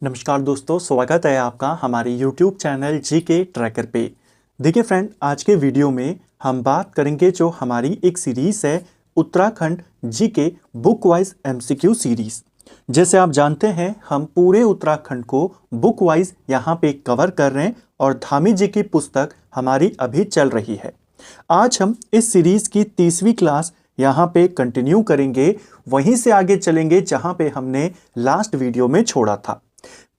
नमस्कार दोस्तों, स्वागत है आपका हमारे YouTube चैनल जीके ट्रैकर पे। देखिए फ्रेंड, आज के वीडियो में हम बात करेंगे जो हमारी एक सीरीज है Uttarakhand GK book wise MCQ series. जैसे आप जानते हैं, हम पूरे उत्तराखंड को बुक वाइज यहाँ पे कवर कर रहे हैं और धामी जी की पुस्तक हमारी अभी चल रही है। आज हम इस सीरीज की 30वीं क्लास यहाँ पे कंटिन्यू करेंगे, वहीं से आगे चलेंगे जहाँ पे हमने लास्ट वीडियो में छोड़ा था।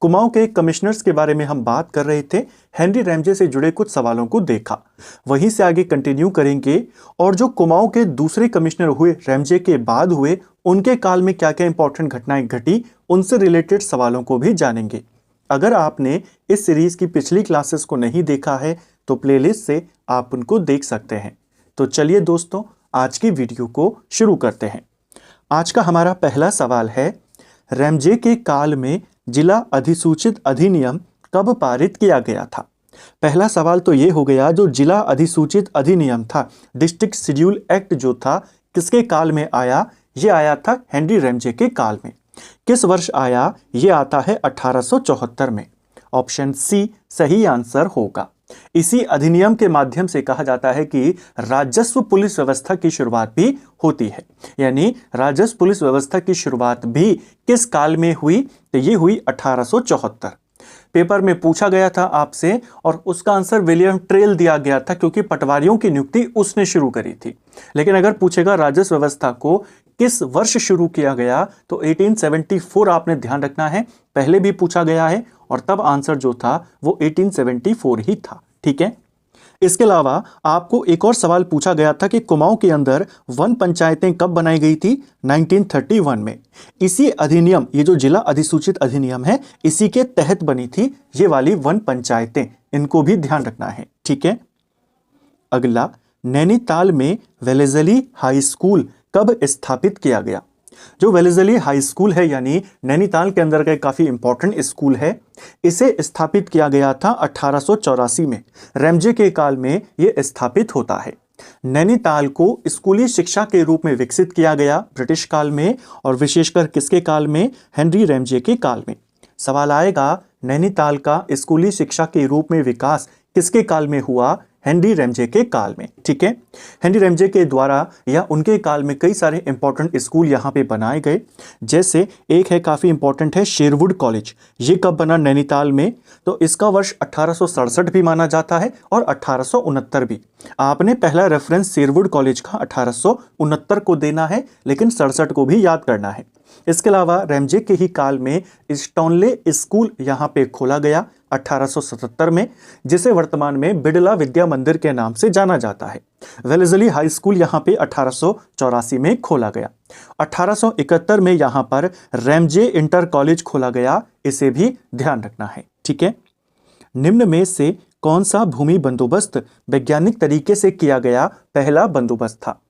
कुमाऊं के कमिश्नर्स के बारे में हम बात कर रहे थे, हेनरी रैमजे से जुड़े कुछ सवालों को देखा, वहीं से आगे कंटिन्यू करेंगे और जो कुमाऊं के दूसरे कमिश्नर हुए रैमजे के बाद हुए, उनके काल में क्या क्या इंपॉर्टेंट घटनाएं घटी, उनसे रिलेटेड सवालों को भी जानेंगे। अगर आपने इस सीरीज की पिछली क्लासेस को नहीं देखा है तो प्लेलिस्ट से आप उनको देख सकते हैं। तो चलिए दोस्तों, आज की वीडियो को शुरू करते हैं। आज का हमारा पहला सवाल है, रैमजे के काल में जिला अधिसूचित अधिनियम कब पारित किया गया था? पहला सवाल तो ये हो गया, जो जिला अधिसूचित अधिनियम था, डिस्ट्रिक्ट शेड्यूल एक्ट जो था, किसके काल में आया? ये आया था हेनरी रैमजे के काल में। किस वर्ष आया? ये आता है 1874 में। ऑप्शन सी सही आंसर होगा। इसी अधिनियम के माध्यम से कहा जाता है कि राजस्व पुलिस व्यवस्था की शुरुआत भी होती है। यानी राजस्व पुलिस व्यवस्था की शुरुआत भी किस काल में हुई? तो ये हुई 1874। पेपर में पूछा गया था आपसे और उसका आंसर विलियम ट्रेल दिया गया था, क्योंकि पटवारियों की नियुक्ति उसने शुरू करी थी। लेकिन अगर पूछेगा राजस्व व्यवस्था को किस वर्ष शुरू किया गया, तो 1874 आपने ध्यान रखना है, पहले भी पूछा गया है और तब आंसर जो था वो 1874 ही था। ठीक है। इसके अलावा आपको एक और सवाल पूछा गया था कि कुमाऊं के अंदर वन पंचायतें कब बनाई गई थी? 1931 में। इसी अधिनियम, ये जो जिला अधिसूचित अधिनियम है, इसी के तहत बनी थी ये वाली वन पंचायतें, इनको भी ध्यान रखना है। ठीक है। अगला, नैनीताल में वेलेजली हाई स्कूल कब स्थापित किया गया? जो वेलेजली हाई स्कूल है, यानी नैनीताल के अंदर का काफी इंपॉर्टेंट स्कूल है, इसे स्थापित किया गया था 1884 में। रैमजे के काल में यह स्थापित होता है। नैनीताल को स्कूली शिक्षा के रूप में विकसित किया गया ब्रिटिश काल में, और विशेषकर किसके काल में? हेनरी रैमजे के काल में। सवाल आएगा, नैनीताल का स्कूली शिक्षा के रूप में विकास किसके काल में हुआ? हेनरी रैमजे के काल में। ठीक है। हेनरी रैमजे के द्वारा या उनके काल में कई सारे इंपॉर्टेंट स्कूल यहाँ पे बनाए गए। जैसे एक है, काफ़ी इंपॉर्टेंट है, शेरवुड कॉलेज। ये कब बना नैनीताल में? तो इसका वर्ष 1867 भी माना जाता है और 1869 भी। आपने पहला रेफरेंस शेरवुड कॉलेज का 1869 को देना है, लेकिन 67 को भी याद करना है। इसके अलावा रैमजे के ही काल में स्टोनले स्कूल यहाँ पे खोला गया 1877 में, जिसे वर्तमान में बिड़ला विद्या मंदिर के नाम से जाना जाता है। वेलेजली हाई स्कूल यहाँ पे 1884 में खोला गया। 1871 में यहाँ पर रैमजे इंटर कॉलेज खोला गया, इसे भी ध्यान रखना है। ठीक है। निम्न में से कौन सा भूमि बंदोबस्त वैज्ञानिक तरीके से किया गया पहला बंदोबस्त था?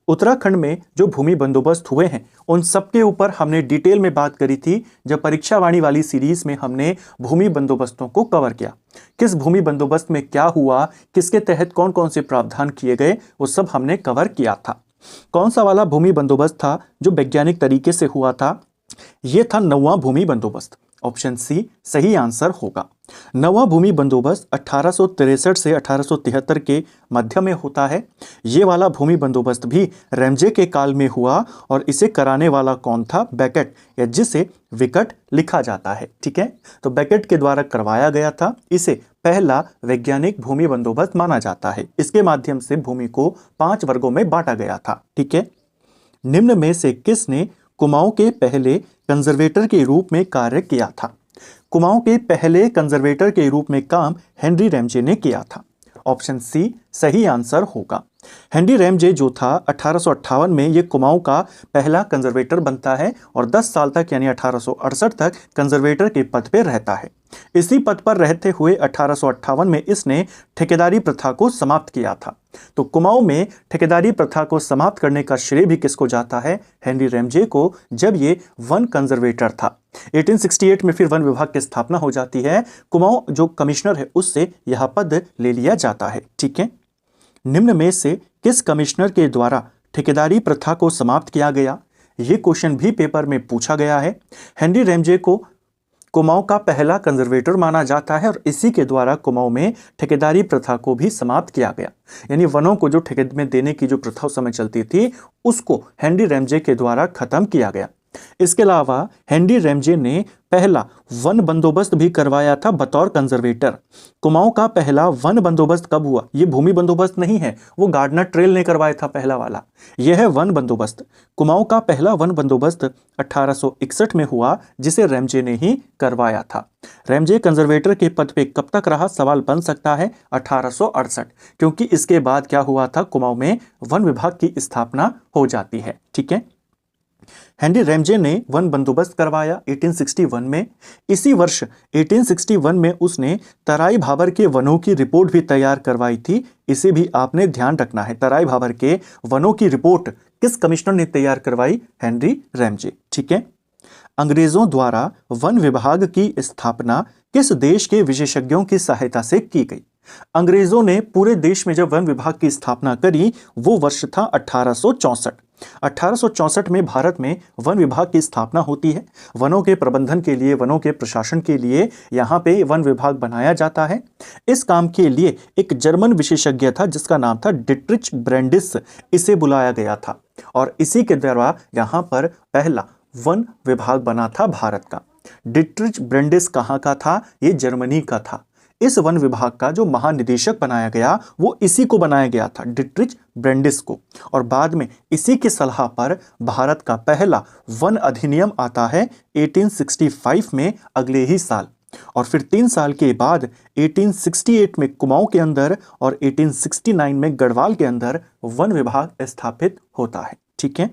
उत्तराखंड में जो भूमि बंदोबस्त हुए हैं, उन सबके ऊपर हमने डिटेल में बात करी थी जब परीक्षा वाणी वाली सीरीज में हमने भूमि बंदोबस्तों को कवर किया। किस भूमि बंदोबस्त में क्या हुआ, किसके तहत कौन कौन से प्रावधान किए गए, वो सब हमने कवर किया था। कौन सा वाला भूमि बंदोबस्त था जो वैज्ञानिक तरीके से हुआ था? यह था 9वां भूमि बंदोबस्त। ऑप्शन सी सही आंसर होगा। 9वां भूमि बंदोबस्त 1863 से 1873 के मध्य में होता है। ये वाला भूमि बंदोबस्त भी रैमजे के काल में हुआ और इसे कराने वाला कौन था? बेकेट, या जिसे विकट लिखा जाता है। ठीक है। तो बेकेट के द्वारा करवाया गया था। इसे पहला वैज्ञानिक भूमि बंदोबस्त माना जाता है। इसके माध्यम से भूमि को 5 वर्गों में बांटा गया था। ठीक है। निम्न में से किसने कुमाऊं के पहले कंजर्वेटर के रूप में कार्य किया था? कुमाऊं के पहले कंजर्वेटर के रूप में काम हेनरी रैमजे ने किया था। ऑप्शन सी सही आंसर होगा। हेनरी रैमजे जो था 1858 में ये कुमाऊं का पहला कंजर्वेटर बनता है और 10 साल तक यानी 1868 तक कंजर्वेटर के पद पर रहता है। इसी पद पर रहते हुए 1858 में इसने ठेकेदारी प्रथा को समाप्त किया था। तो कुमाऊं में ठेकेदारी प्रथा को समाप्त करने का श्रेय भी किसको जाता है? हेनरी रैमजे को, जब ये वन कंजर्वेटर था। 1868 में फिर वन विभाग की स्थापना हो जाती है। कुमाऊं जो कमिश्नर है उससे यह पद ले लिया जाता है। ठीक है। निम्न में से किस कमिश्नर के द्वारा ठेकेदारी प्रथा को समाप्त किया गया? ये क्वेश्चन भी पेपर में पूछा गया है। हेनरी रैमजे को कुमाऊं का पहला कंजर्वेटर माना जाता है और इसी के द्वारा कुमाऊं में ठेकेदारी प्रथा को भी समाप्त किया गया। यानी वनों को जो ठेके में देने की जो प्रथा उस समय चलती थी उसको हेनरी रैमजे के द्वारा खत्म किया गया। इसके अलावा हेनरी रैमजे ने पहला वन बंदोबस्त भी करवाया था बतौर कंजर्वेटर। कुमाऊं का पहला वन बंदोबस्त कब हुआ? ये भूमि बंदोबस्त नहीं है, वो गार्डनर ट्रेल ने करवाया था पहला वाला, यह है वन बंदोबस्त। कुमाऊं का पहला वन बंदोबस्त 1861 में हुआ जिसे रैमजे ने ही करवाया था। रैमजे कंजर्वेटर के पद पे कब तक रहा? सवाल बन सकता है 1868, क्योंकि इसके बाद क्या हुआ था, कुमाऊं में वन विभाग की स्थापना हो जाती है। ठीक है, हेनरी रैमजे ने वन बंदोबस्त करवाया 1861 में। इसी वर्ष 1861 में उसने तराई भाबर के वनों की रिपोर्ट भी तैयार करवाई थी। इसे भी आपने ध्यान रखना है, तराई भाबर के वनों की रिपोर्ट किस कमिश्नर ने तैयार करवाई? Henry Ramsay. ठीक है, अंग्रेजों द्वारा वन विभाग की स्थापना किस देश के विशेषज्ञों की सहायता से की गई? अंग्रेजों ने पूरे देश में जब वन विभाग की स्थापना करी वो वर्ष था 1864। 1864 में भारत में वन विभाग की स्थापना होती है। वनों के प्रबंधन के लिए, वनों के प्रशासन के लिए यहाँ पे वन विभाग बनाया जाता है। इस काम के लिए एक जर्मन विशेषज्ञ था जिसका नाम था डिट्रिच ब्रेंडिस, इसे बुलाया गया था और इसी के द्वारा यहाँ पर पहला वन विभाग बना था भारत का। डिट्रिच ब्रेंडिस कहाँ का था? ये जर्मनी का था। इस वन विभाग का जो महानिदेशक बनाया गया वो इसी को बनाया गया था, डिट्रिच ब्रेंडिस को। और बाद में इसी की सलाह पर भारत का पहला वन अधिनियम आता है 1865 में, अगले ही साल। और फिर 3 साल के बाद 1868 में कुमाऊं के अंदर और 1869 में गढ़वाल के अंदर वन विभाग स्थापित होता है। ठीक है,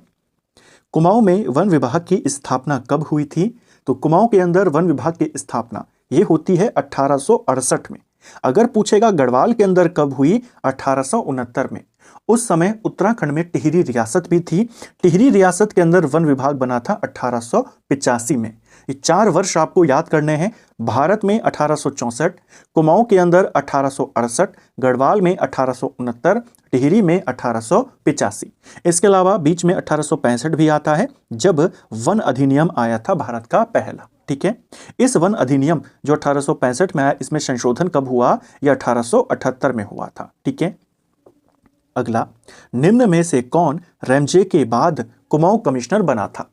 कुमाऊं में वन विभाग की स्थापना कब हुई थी? तो कुमाऊं के अंदर वन विभाग की स्थापना ये होती है 1868 में। अगर पूछेगा गढ़वाल के अंदर कब हुई? 1869 में। उस समय उत्तराखंड में टिहरी रियासत भी थी। टिहरी रियासत के अंदर वन विभाग बना था 1885 में। ये 4 वर्ष आपको याद करने हैं। भारत में 1864, कुमाऊं के अंदर 1868, गढ़वाल में 1869, टिहरी में 1885। इसके अलावा बीच में 1865 भी आता है जब वन अधिनियम आया था भारत का पहला। ठीक है, इस वन अधिनियम जो 1865 में आया, इसमें संशोधन कब हुआ? यह 1878 में हुआ था। ठीक है, अगला, निम्न में से कौन रैमजे के बाद कुमाऊं कमिश्नर बना था?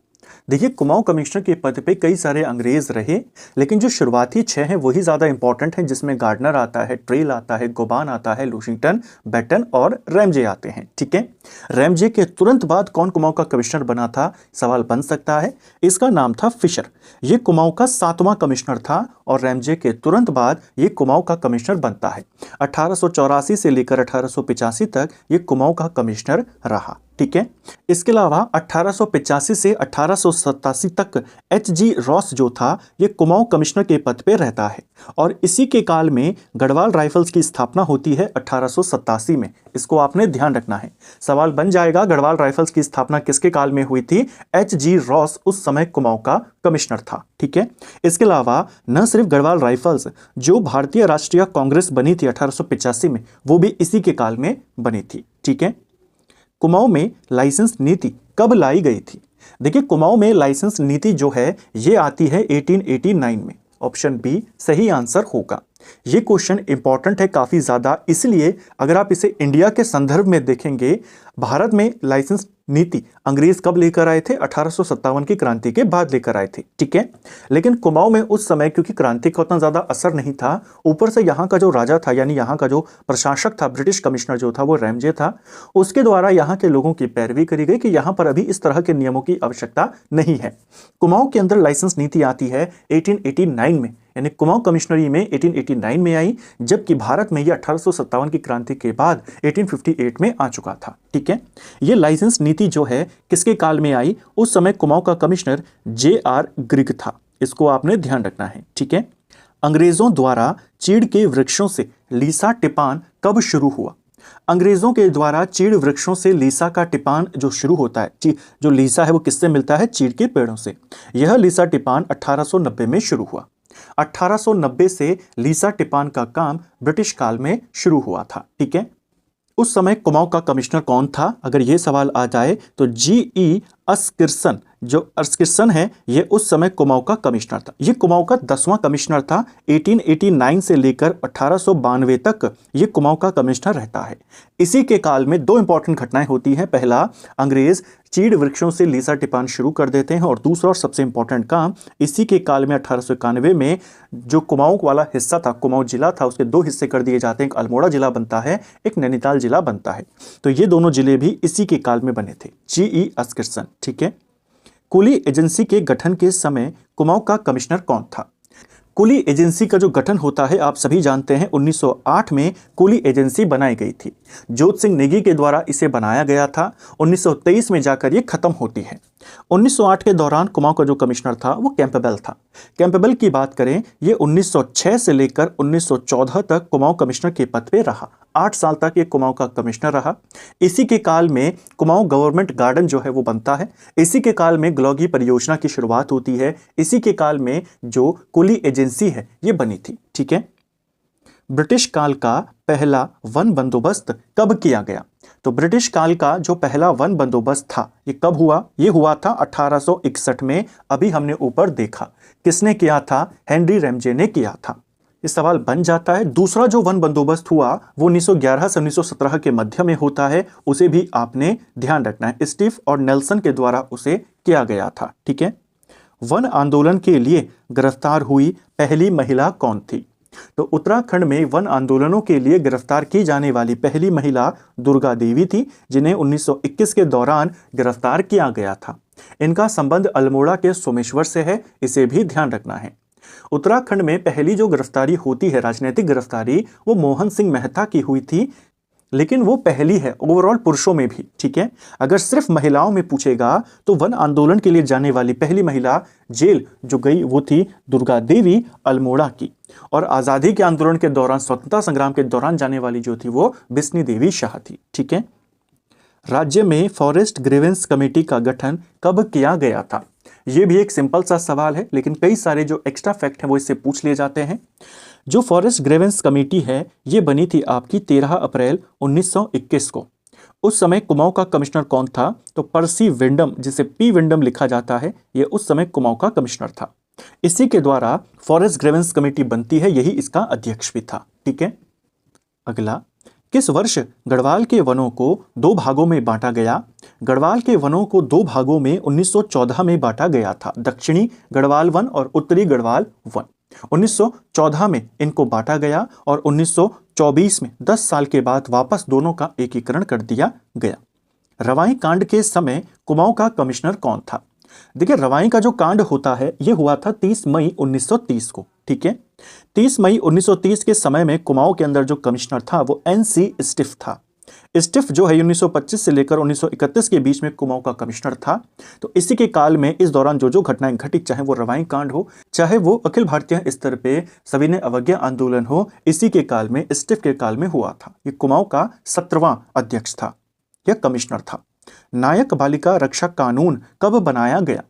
देखिए, कुमाऊं कमिश्नर के पद पे कई सारे अंग्रेज रहे, लेकिन जो शुरुआती 6 हैं वही ज़्यादा इंपॉर्टेंट हैं, जिसमें गार्डनर आता है, ट्रेल आता है, गोबान आता है, लूशिंगटन, बैटन और रैमजे आते हैं। ठीक है, रैमजे के तुरंत बाद कौन कुमाऊं का कमिश्नर बना था? सवाल बन सकता है। इसका नाम था फिशर। ये कुमाऊं का 7वां कमिश्नर था और रैमजे के तुरंत बाद ये कुमाऊं का कमिश्नर बनता है। 1884 से लेकर 1885 तक ये कुमाऊं का कमिश्नर रहा। ठीक है, इसके अलावा 1885 से 1887 तक एच.जी. रॉस जो था ये कुमाऊं कमिश्नर के पद पे रहता है और इसी के काल में गढ़वाल राइफल्स की स्थापना होती है 1887 में। इसको आपने ध्यान रखना है, सवाल बन जाएगा गढ़वाल राइफल्स की स्थापना किसके काल में हुई थी? एच.जी. रॉस उस समय कुमाऊं का कमिश्नर था। ठीक है, इसके अलावा न सिर्फ गढ़वाल राइफल्स, जो भारतीय राष्ट्रीय कांग्रेस बनी थी 1885 में, वो भी इसी के काल में बनी थी। ठीक है, कुमाऊं में लाइसेंस नीति कब लाई गई थी? देखिए, कुमाऊं में लाइसेंस नीति जो है ये आती है 1889 में। ऑप्शन बी सही आंसर होगा। ये क्वेश्चन इंपॉर्टेंट है काफ़ी ज़्यादा, इसलिए अगर आप इसे इंडिया के संदर्भ में देखेंगे, भारत में लाइसेंस नीति अंग्रेज कब लेकर आए थे? 1857 की क्रांति के बाद लेकर आए थे। ठीक है, लेकिन कुमाऊं में उस समय क्योंकि क्रांति का उतना ज़्यादा असर नहीं था, ऊपर से यहाँ का जो राजा था यानी यहाँ का जो प्रशासक था, ब्रिटिश कमिश्नर जो था वो रैमजे था, उसके द्वारा यहाँ के लोगों की पैरवी करी गई कि यहाँ पर अभी इस तरह के नियमों की आवश्यकता नहीं है। कुमाऊं के अंदर लाइसेंस नीति आती है 1889 में, यानी कुमाऊं कमिश्नरी में 1889 में आई, जबकि भारत में ये 1857 की क्रांति के बाद 1858 में आ चुका था। ठीक है, ये लाइसेंस नीति जो है किसके काल में आई? उस समय कुमाऊं का कमिश्नर J.R. ग्रिग था। इसको आपने ध्यान रखना है। ठीक है, अंग्रेजों द्वारा चीड़ के वृक्षों से लीसा टिपान कब शुरू हुआ? अंग्रेजों के द्वारा चीड़ वृक्षों से लीसा का टिपान जो शुरू होता है, जो लीसा है वो किससे मिलता है? चीड़ के पेड़ों से। यह लीसा टिपान 1890 में शुरू हुआ। 1890 से लीसा टिपान का काम ब्रिटिश काल में शुरू हुआ था। ठीक है, उस समय कुमाऊं का कमिश्नर कौन था? अगर यह सवाल आ जाए तो G.E. अस्किर्सन, जो अस्किर्सन है ये उस समय कुमाऊं का कमिश्नर था। ये कुमाऊं का 10वां कमिश्नर था। 1889 से लेकर 1892 तक ये कुमाऊं का कमिश्नर रहता है। इसी के काल में दो इंपॉर्टेंट घटनाएं होती हैं। पहला, अंग्रेज चीड़ वृक्षों से लीसा टिपान शुरू कर देते हैं, और दूसरा और सबसे इंपॉर्टेंट काम, इसी के काल में 1891 में जो कुमाऊं वाला हिस्सा था, कुमाऊं जिला था, उसके दो हिस्से कर दिए जाते हैं। एक अल्मोड़ा जिला बनता है, एक नैनीताल जिला बनता है। तो ये दोनों जिले भी इसी के काल में बने थे। G.E. अस्किर्सन। ठीक है। कुली एजेंसी के गठन के समय कुमाऊं का कमिश्नर कौन था? कुली एजेंसी का जो गठन होता है आप सभी जानते हैं, 1908 में कुली एजेंसी बनाई गई थी। जोत सिंह नेगी के द्वारा इसे बनाया गया था। 1923 में जाकर ये खत्म होती है। 1908 के दौरान कुमाऊं का जो कमिश्नर था वो कैंपबेल था। कैंपबेल की बात करें, ये 1906 से लेकर 1914 तक कुमाऊं कमिश्नर के पद पे रहा। 8 साल तक ये कुमाऊं का कमिश्नर रहा। इसी के काल में कुमाऊं गवर्नमेंट गार्डन जो है वो बनता है। इसी के काल में ग्लौगी परियोजना की शुरुआत होती है। इसी के काल में जो कुली एजेंसी है ये बनी थी। ठीक है। ब्रिटिश काल का पहला वन बंदोबस्त कब किया गया? तो ब्रिटिश काल का जो पहला वन बंदोबस्त था ये कब हुआ? ये हुआ था 1861 में। अभी हमने ऊपर देखा किसने किया था? हेनरी रैमजे ने किया था। ये सवाल बन जाता है। दूसरा जो वन बंदोबस्त हुआ वो 1911 से 1917 के मध्य में होता है। उसे भी आपने ध्यान रखना है। स्टीफ और नेल्सन के द्वारा उसे किया गया था। ठीक है। वन आंदोलन के लिए गिरफ्तार हुई पहली महिला कौन थी? तो उत्तराखंड में वन आंदोलनों के लिए गिरफ्तार की जाने वाली पहली महिला दुर्गा देवी थी, जिन्हें 1921 के दौरान गिरफ्तार किया गया था। इनका संबंध अल्मोड़ा के सोमेश्वर से है, इसे भी ध्यान रखना है। उत्तराखंड में पहली जो गिरफ्तारी होती है, राजनीतिक गिरफ्तारी, वो मोहन सिंह मेहता की हुई थी, लेकिन वो पहली है ओवरऑल पुरुषों में भी। ठीक है। अगर सिर्फ महिलाओं में पूछेगा तो वन आंदोलन के लिए जाने वाली पहली महिला जेल जो गई वो थी दुर्गा देवी अल्मोड़ा की। और आज़ादी के आंदोलन के दौरान, स्वतंत्रता संग्राम के दौरान जाने वाली जो थी वो बिस्नी देवी शाह थी। ठीक है। राज्य में फॉरेस्ट ग्रीवेंस कमेटी का गठन कब किया गया था? ये भी एक सिंपल सा सवाल है, लेकिन कई सारे जो एक्स्ट्रा फैक्ट हैं वो इससे पूछ लिए जाते हैं। जो फॉरेस्ट ग्रीवेंस कमेटी है ये बनी थी आपकी 13 अप्रैल 1921 को। उस समय कुमाऊं का कमिश्नर कौन था? तो पर्सी विंडम, जिसे पी विंडम लिखा जाता है, ये उस समय कुमाऊं का कमिश्नर था। इसी के द्वारा फॉरेस्ट ग्रीवेंस कमेटी बनती है, यही इसका अध्यक्ष भी था। ठीक है। अगला, किस वर्ष गढ़वाल के वनों को 2 भागों में बांटा गया? गढ़वाल के वनों को 2 भागों में 1914 में बांटा गया था। दक्षिणी गढ़वाल वन और उत्तरी गढ़वाल वन। 1914 में इनको बांटा गया और 1924 में 10 साल के बाद वापस दोनों का एकीकरण कर दिया गया। रवाई कांड के समय कुमाऊं का कमिश्नर कौन था? देखिए, रवाई का जो कांड होता है ये हुआ था 30 मई 1930 को। ठीक है। 30 मई 1930 के समय में कुमाऊं के अंदर जो कमिश्नर था वो NC स्टिफ था। स्टिफ जो है 1925 से लेकर 1931 के बीच में कुमाऊं का कमिश्नर था। तो इसी के काल में इस दौरान जो जो घटनाएं घटी, चाहे वो रवाई कांड हो, चाहे वो अखिल भारतीय स्तर पे सविनय अवज्ञा आंदोलन हो, इसी के काल में, स्टिफ के काल में हुआ था। ये कुमाऊं का 17वां अध्यक्ष था या कमिश्नर था। नायक बालिका रक्षा कानून कब बनाया गया?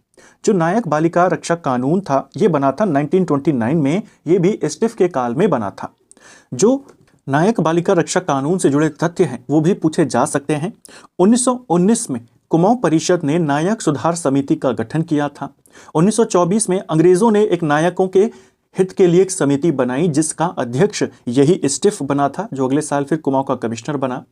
जो नायक बालिका रक्षा कानून था ये बना था 1929 में। ये भी स्टिफ के काल में बना था। जो नायक बालिका रक्षा कानून से जुड़े तथ्य हैं वो भी पूछे जा सकते हैं। 1919 में कुमाऊं परिषद ने नायक सुधार समिति का गठन किया था। 1924 में अंग्रेजों ने एक नायकों के हित के लिए एक समिति बनाई जिसका अध्यक्ष यही स्टिफ बना था, जो अगले साल फिर कुमाऊं का कमिश्नर बना।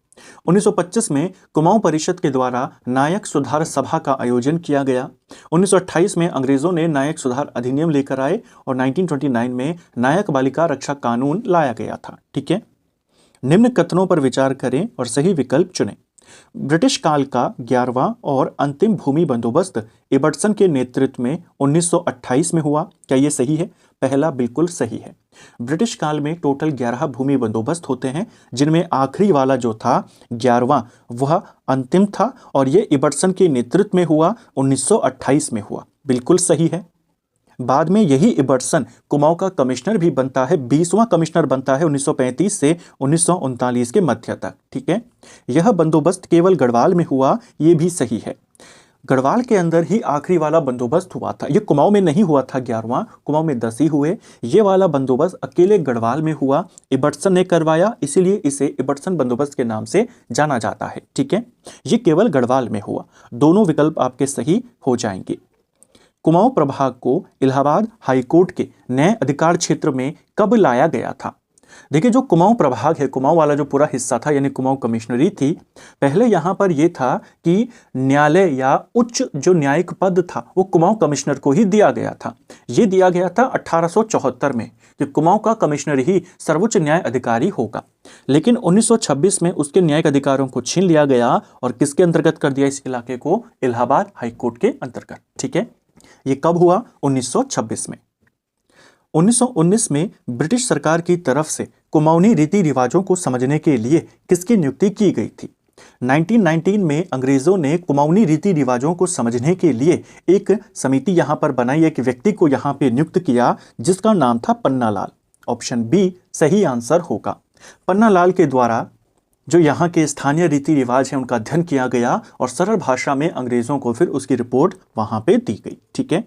1925 में कुमाऊं परिषद के द्वारा नायक सुधार सभा का आयोजन किया गया। 1928 में अंग्रेजों ने नायक सुधार अधिनियम लेकर आए और 1929 में नायक बालिका रक्षा कानून लाया गया था। ठीक है। निम्न कथनों पर विचार करें और सही विकल्प चुनें। ब्रिटिश काल का 11वां और अंतिम भूमि बंदोबस्त इबर्टसन के नेतृत्व में 1928 में हुआ। क्या यह सही है? पहला बिल्कुल सही है। ब्रिटिश काल में टोटल 11 भूमि बंदोबस्त होते हैं, जिनमें आखिरी वाला जो था 11वां वह अंतिम था और यह इबर्टसन के नेतृत्व में हुआ, 1928 में हुआ। बिल्कुल सही है। बाद में यही इबर्टसन कुमाऊं का कमिश्नर भी बनता है, 20वां कमिश्नर बनता है 1935 से 1939 के मध्य तक। ठीक है। यह बंदोबस्त केवल गढ़वाल में हुआ, ये भी सही है। गढ़वाल के अंदर ही आखिरी वाला बंदोबस्त हुआ था। ये कुमाऊं में नहीं हुआ था 11वां, कुमाऊं में 10 ही हुए। ये वाला बंदोबस्त अकेले गढ़वाल में हुआ, इबटसन ने करवाया, इसीलिए इसे इबटसन बंदोबस्त के नाम से जाना जाता है। ठीक है, ये केवल गढ़वाल में हुआ। दोनों विकल्प आपके सही हो जाएंगे। कुमाऊं प्रभाग को इलाहाबाद हाईकोर्ट के नए अधिकार क्षेत्र में कब लाया गया था? देखिए, जो कुमाऊं प्रभाग है, कुमाऊं वाला जो पूरा हिस्सा था यानी कुमाऊं कमिश्नरी थी, पहले यहां पर यह था कि न्यायालय या उच्च जो न्यायिक पद था वो कुमाऊं कमिश्नर को ही दिया गया था। यह दिया गया था 1874 में कि कुमाऊं का कमिश्नर ही सर्वोच्च न्याय अधिकारी होगा। लेकिन 1926 में उसके न्यायिक अधिकारों को छीन लिया गया और किसके अंतर्गत कर दिया इस इलाके को? इलाहाबाद हाईकोर्ट के अंतर्गत। ठीक है, यह कब हुआ? 1926 में। 1919 में ब्रिटिश सरकार की तरफ से कुमाऊनी रीति रिवाजों को समझने के लिए किसकी नियुक्ति की गई थी? 1919 में अंग्रेजों ने कुमाऊनी रीति रिवाजों को समझने के लिए एक समिति यहां पर बनाई, एक व्यक्ति को यहां पे नियुक्त किया जिसका नाम था पन्नालाल। ऑप्शन बी सही आंसर होगा। पन्नालाल के द्वारा जो यहाँ के स्थानीय रीति रिवाज है उनका अध्ययन किया गया और सरल भाषा में अंग्रेजों को फिर उसकी रिपोर्ट वहां पे दी गई। ठीक है,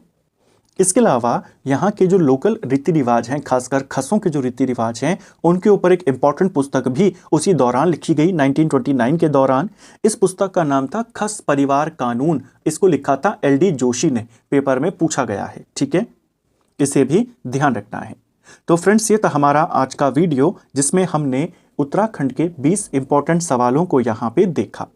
इसके अलावा यहाँ के जो लोकल रीति रिवाज हैं, खासकर खसों के जो रीति रिवाज हैं, उनके ऊपर एक इंपॉर्टेंट पुस्तक भी उसी दौरान लिखी गई 1929 के दौरान। इस पुस्तक का नाम था खस परिवार कानून। इसको लिखा था LD जोशी ने, पेपर में पूछा गया है। ठीक है, इसे भी ध्यान रखना है। तो फ्रेंड्स, ये था हमारा आज का वीडियो जिसमें हमने उत्तराखंड के 20 इंपॉर्टेंट सवालों को यहाँ पे देखा।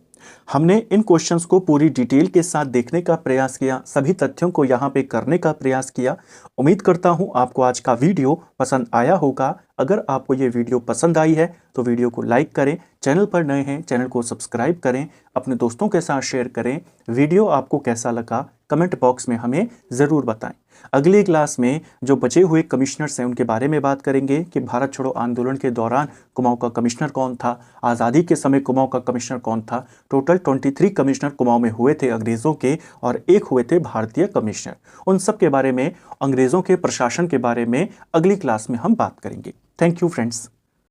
हमने इन क्वेश्चंस को पूरी डिटेल के साथ देखने का प्रयास किया, सभी तथ्यों को यहाँ पे करने का प्रयास किया। उम्मीद करता हूँ आपको आज का वीडियो पसंद आया होगा। अगर आपको ये वीडियो पसंद आई है तो वीडियो को लाइक करें, चैनल पर नए हैं चैनल को सब्सक्राइब करें, अपने दोस्तों के साथ शेयर करें। वीडियो आपको कैसा लगा कमेंट बॉक्स में हमें ज़रूर बताएं। अगली क्लास में जो बचे हुए कमिश्नर्स हैं उनके बारे में बात करेंगे कि भारत छोड़ो आंदोलन के दौरान कुमाऊं का कमिश्नर कौन था, आज़ादी के समय कुमाऊं का कमिश्नर कौन था। टोटल 23 कमिश्नर कुमाऊं में हुए थे अंग्रेज़ों के और एक हुए थे भारतीय कमिश्नर। उन सब के बारे में, अंग्रेज़ों के प्रशासन के बारे में अगली क्लास में हम बात करेंगे। Thank you friends.